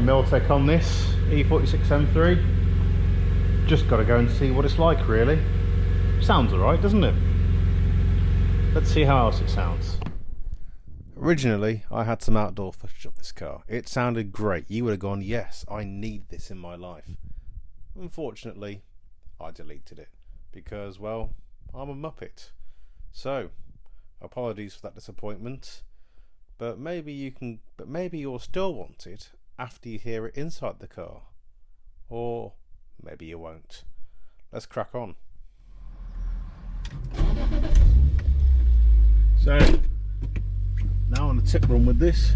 from Milltek on this E46 M3. Just got to go and see what it's like, really. Sounds alright, doesn't it? Let's see how else it sounds. Originally, I had some outdoor footage of this car. It sounded great. You would have gone, yes, I need this in my life. Unfortunately, I deleted it because, well, I'm a muppet. So, apologies for that disappointment. But maybe you'll still want it after you hear it inside the car. Or maybe you won't. Let's crack on. So, now on a tip run with this.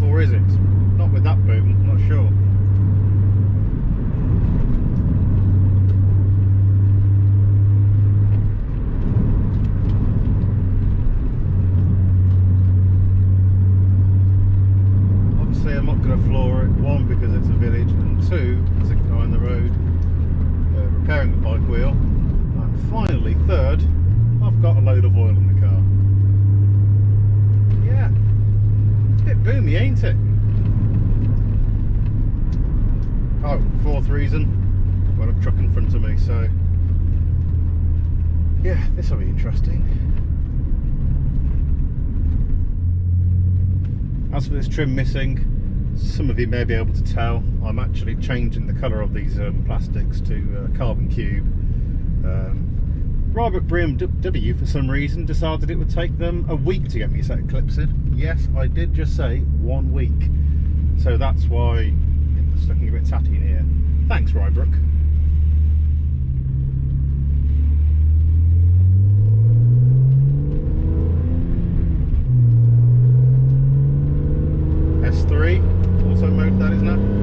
Or is it? Not with that boom, not sure. Obviously I'm not going to floor it, one because it's a village, and two, there's a guy on the road repairing the bike wheel, and finally, third, I've got a load of oil in the car. Yeah. Bit boomy, ain't it? Oh, fourth reason, got a truck in front of me, so yeah, this will be interesting. As for this trim missing, some of you may be able to tell, I'm actually changing the colour of these plastics to carbon cube. Robert BMW, for some reason, decided it would take them a week to get me set clips in. Yes, I did just say 1 week. So that's why it's looking a bit tatty in here. Thanks, Rybrook. S3, auto mode that, isn't it?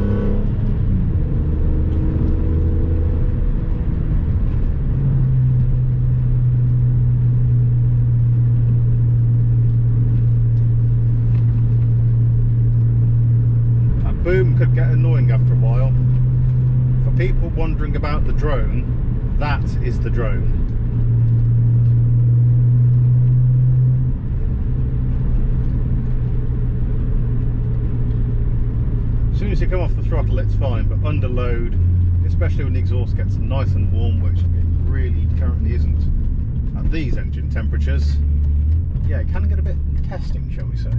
Boom could get annoying after a while. For people wondering about the drone, that is the drone. As soon as you come off the throttle it's fine, but under load, especially when the exhaust gets nice and warm, which it really currently isn't at these engine temperatures, yeah, it can get a bit testing, shall we say.